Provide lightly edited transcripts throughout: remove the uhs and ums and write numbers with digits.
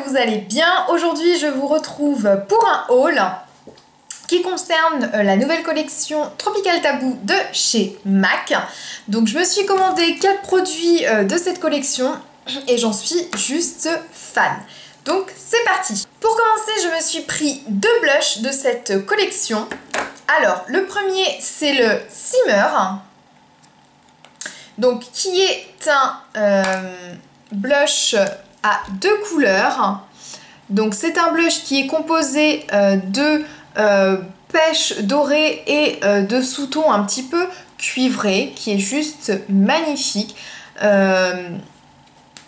que vous allez bien. Aujourd'hui, je vous retrouve pour un haul qui concerne la nouvelle collection Tropical Taboo de chez MAC. Donc, je me suis commandé 4 produits de cette collection et j'en suis juste fan. Donc, c'est parti. Pour commencer, je me suis pris 2 blushs de cette collection. Alors, le premier, c'est le Simmer. Donc, qui est un blush à 2 couleurs. Donc, c'est un blush qui est composé de pêche dorée et de sous-ton un petit peu cuivré, qui est juste magnifique.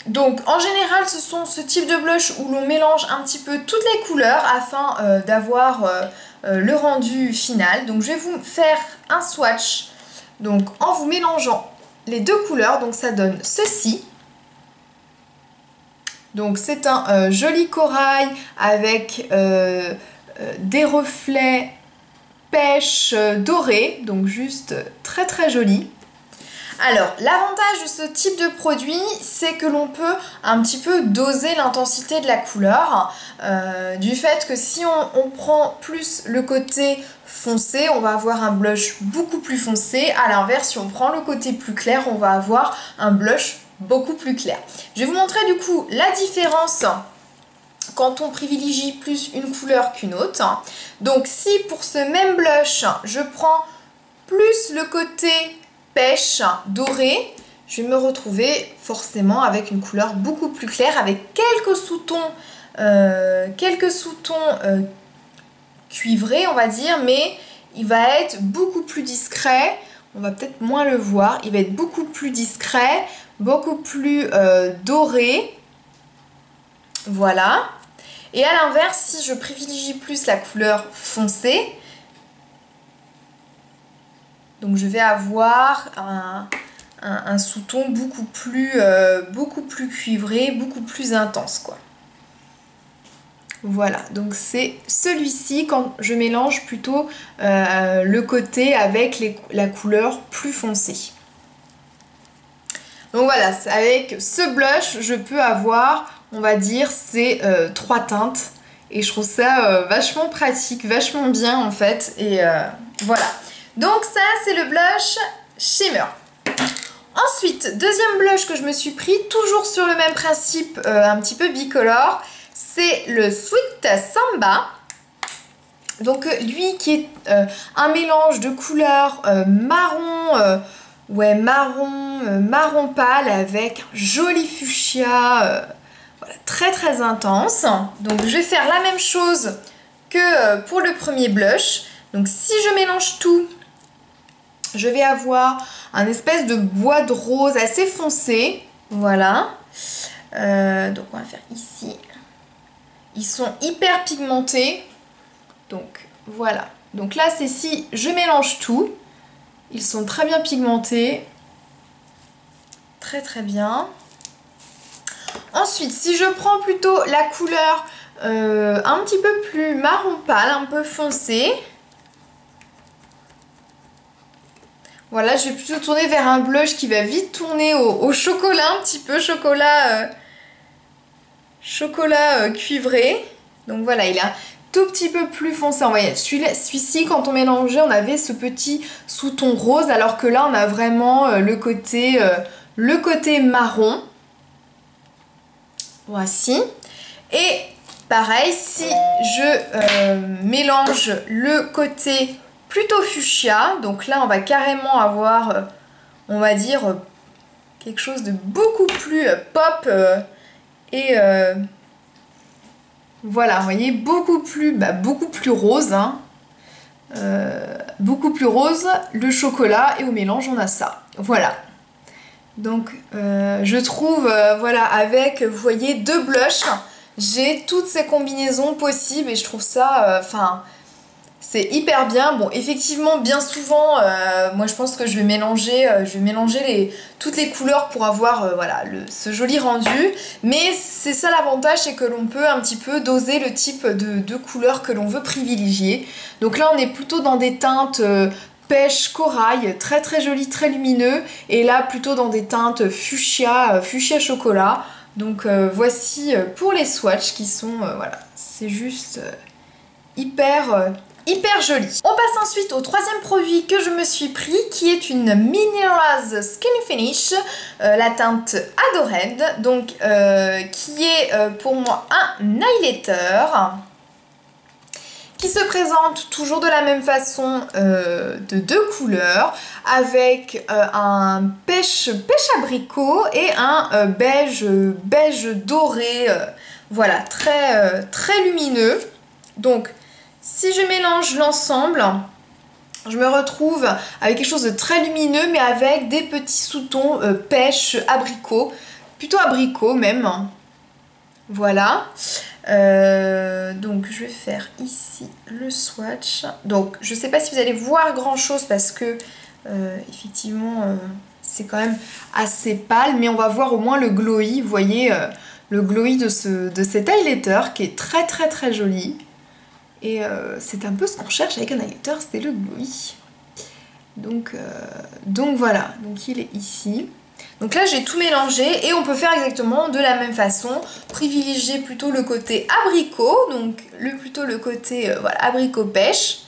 Donc, en général, ce sont ce type de blush où l'on mélange un petit peu toutes les couleurs afin d'avoir le rendu final. Donc, je vais vous faire un swatch donc, en vous mélangeant les 2 couleurs. Donc, ça donne ceci. Donc, c'est un joli corail avec des reflets pêche dorée. Donc, juste très très joli. Alors, l'avantage de ce type de produit, c'est que l'on peut un petit peu doser l'intensité de la couleur. Du fait que si on prend plus le côté foncé, on va avoir un blush beaucoup plus foncé. À l'inverse, si on prend le côté plus clair, on va avoir un blush beaucoup plus clair. Je vais vous montrer du coup la différence quand on privilégie plus une couleur qu'une autre. Donc, si pour ce même blush, je prends plus le côté pêche doré, je vais me retrouver forcément avec une couleur beaucoup plus claire, avec quelques sous-tons cuivrés, on va dire, mais il va être beaucoup plus discret. On va peut-être moins le voir. Il va être beaucoup plus discret, beaucoup plus doré. Voilà. Et à l'inverse, si je privilégie plus la couleur foncée, donc je vais avoir un sous-ton beaucoup plus cuivré, beaucoup plus intense, quoi. Voilà, donc c'est celui-ci quand je mélange plutôt le côté avec la couleur plus foncée. Donc voilà, avec ce blush, je peux avoir, on va dire, ces 3 teintes. Et je trouve ça vachement pratique, vachement bien en fait. Et voilà. Donc ça, c'est le blush Shimmer. Ensuite, deuxième blush que je me suis pris, toujours sur le même principe, un petit peu bicolore, c'est le Sweet Samba. Donc lui qui est un mélange de couleurs marron, marron pâle avec un joli fuchsia, voilà, très très intense. Donc je vais faire la même chose que pour le premier blush. Donc si je mélange tout, je vais avoir un espèce de bois de rose assez foncé. Voilà. Donc on va faire ici. Ils sont hyper pigmentés. Donc voilà. Donc là c'est si je mélange tout. Ils sont très bien pigmentés. Très très bien. Ensuite, si je prends plutôt la couleur un petit peu plus marron pâle, un peu foncé. Voilà, je vais plutôt tourner vers un blush qui va vite tourner au chocolat, un petit peu chocolat cuivré. Donc voilà, il est un tout petit peu plus foncé. Vous voyez, celui-ci, quand on mélangeait, on avait ce petit sous-ton rose, alors que là, on a vraiment le côté marron. Voici. Et pareil, si je mélange le côté plutôt fuchsia, donc là on va carrément avoir, on va dire, quelque chose de beaucoup plus pop et voilà, vous voyez, beaucoup plus rose, hein, beaucoup plus rose, le chocolat, et au mélange on a ça, voilà. Donc je trouve, voilà, avec, vous voyez, 2 blushs, j'ai toutes ces combinaisons possibles et je trouve ça, c'est hyper bien. Bon, effectivement, bien souvent, moi je pense que je vais mélanger toutes les couleurs pour avoir voilà, ce joli rendu. Mais c'est ça l'avantage, c'est que l'on peut un petit peu doser le type de couleurs que l'on veut privilégier. Donc là, on est plutôt dans des teintes pêche corail, très très joli, très lumineux. Et là, plutôt dans des teintes fuchsia chocolat. Donc voici pour les swatchs qui sont, voilà, c'est juste hyper joli. On passe ensuite au troisième produit que je me suis pris, qui est une Minerals Skin Finish, la teinte Adored, donc qui est pour moi un highlighter qui se présente toujours de la même façon de 2 couleurs, avec un pêche abricot et un beige doré, voilà, très lumineux. Donc si je mélange l'ensemble, je me retrouve avec quelque chose de très lumineux mais avec des petits sous-tons pêche abricot, plutôt abricot même. Voilà. Donc je vais faire ici le swatch. Donc je sais pas si vous allez voir grand chose parce que effectivement c'est quand même assez pâle, mais on va voir au moins le glowy. Vous voyez le glowy de cet highlighter qui est très joli. Et c'est un peu ce qu'on cherche avec un highlighter, c'est le glowy. Donc voilà, donc il est ici. Donc là j'ai tout mélangé et on peut faire exactement de la même façon, privilégier plutôt le côté abricot, donc plutôt le côté voilà, abricot pêche.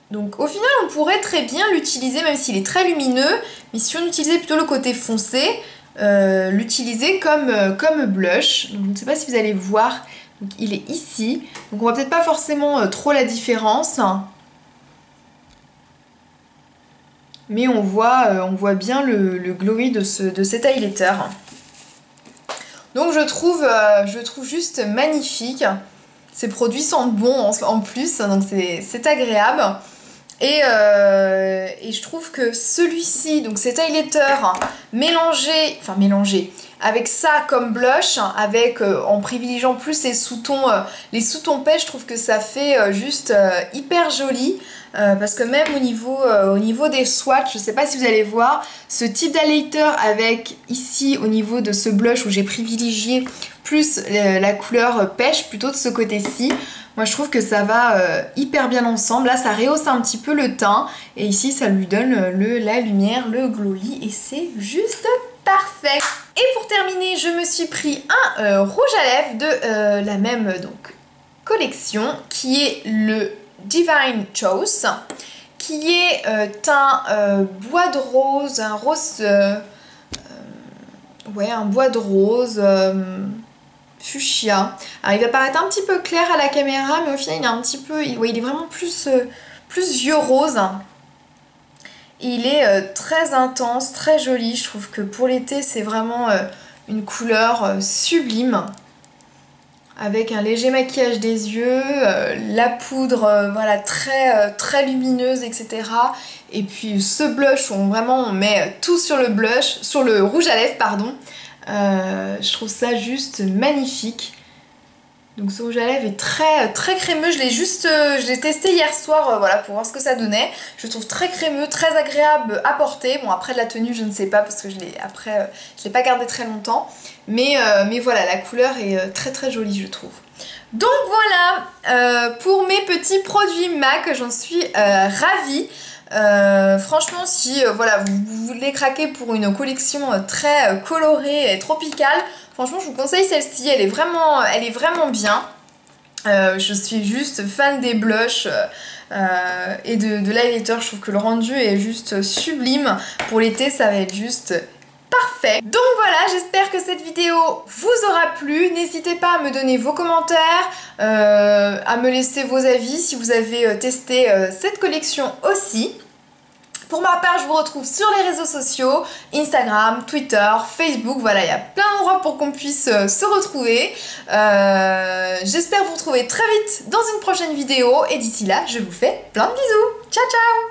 Donc au final on pourrait très bien l'utiliser, même s'il est très lumineux, mais si on utilisait plutôt le côté foncé, l'utiliser comme blush. Donc je ne sais pas si vous allez voir, donc il est ici, donc on voit peut-être pas forcément trop la différence. Mais on voit bien le glowy de cet highlighter. Donc je trouve juste magnifique. Ces produits sentent bon en plus, donc c'est agréable. Et je trouve que celui-ci, donc cet highlighter mélangé avec ça comme blush, en privilégiant plus les sous-tons pêche, je trouve que ça fait juste hyper joli. Parce que même au niveau des swatchs, je sais pas si vous allez voir, ce type d'highlighter avec ici au niveau de ce blush où j'ai privilégié plus la couleur pêche plutôt de ce côté-ci, moi je trouve que ça va hyper bien ensemble. Là ça rehausse un petit peu le teint et ici ça lui donne la lumière, le glowy et c'est juste parfait. Et pour terminer, je me suis pris un rouge à lèvres de la même collection qui est le Divine Choice, qui est un bois de rose, un rose, ouais, un bois de rose fuchsia. Alors il va paraître un petit peu clair à la caméra, mais au final il est un petit peu, ouais, il est vraiment plus vieux rose. Et il est très intense, très joli. Je trouve que pour l'été c'est vraiment une couleur sublime. Avec un léger maquillage des yeux, la poudre voilà, très lumineuse, etc. Et puis ce blush où on met tout sur le rouge à lèvres, pardon. Je trouve ça juste magnifique. Donc ce rouge à lèvres est très crémeux, je l'ai testé hier soir voilà, pour voir ce que ça donnait. Je le trouve très crémeux, très agréable à porter. Bon après de la tenue je ne sais pas parce que je l'ai pas gardé très longtemps. Mais voilà, la couleur est très jolie je trouve. Donc voilà pour mes petits produits MAC, j'en suis ravie. Franchement si voilà, vous voulez craquer pour une collection très colorée et tropicale, franchement je vous conseille celle-ci, elle est vraiment bien. Je suis juste fan des blushs et de l'highlighter, je trouve que le rendu est juste sublime. Pour l'été ça va être juste parfait. Donc voilà, j'espère que cette vidéo vous aura plu. N'hésitez pas à me donner vos commentaires, à me laisser vos avis si vous avez testé cette collection aussi. Pour ma part, je vous retrouve sur les réseaux sociaux, Instagram, Twitter, Facebook, voilà, il y a plein d'endroits pour qu'on puisse se retrouver. J'espère vous retrouver très vite dans une prochaine vidéo et d'ici là, je vous fais plein de bisous. Ciao ciao!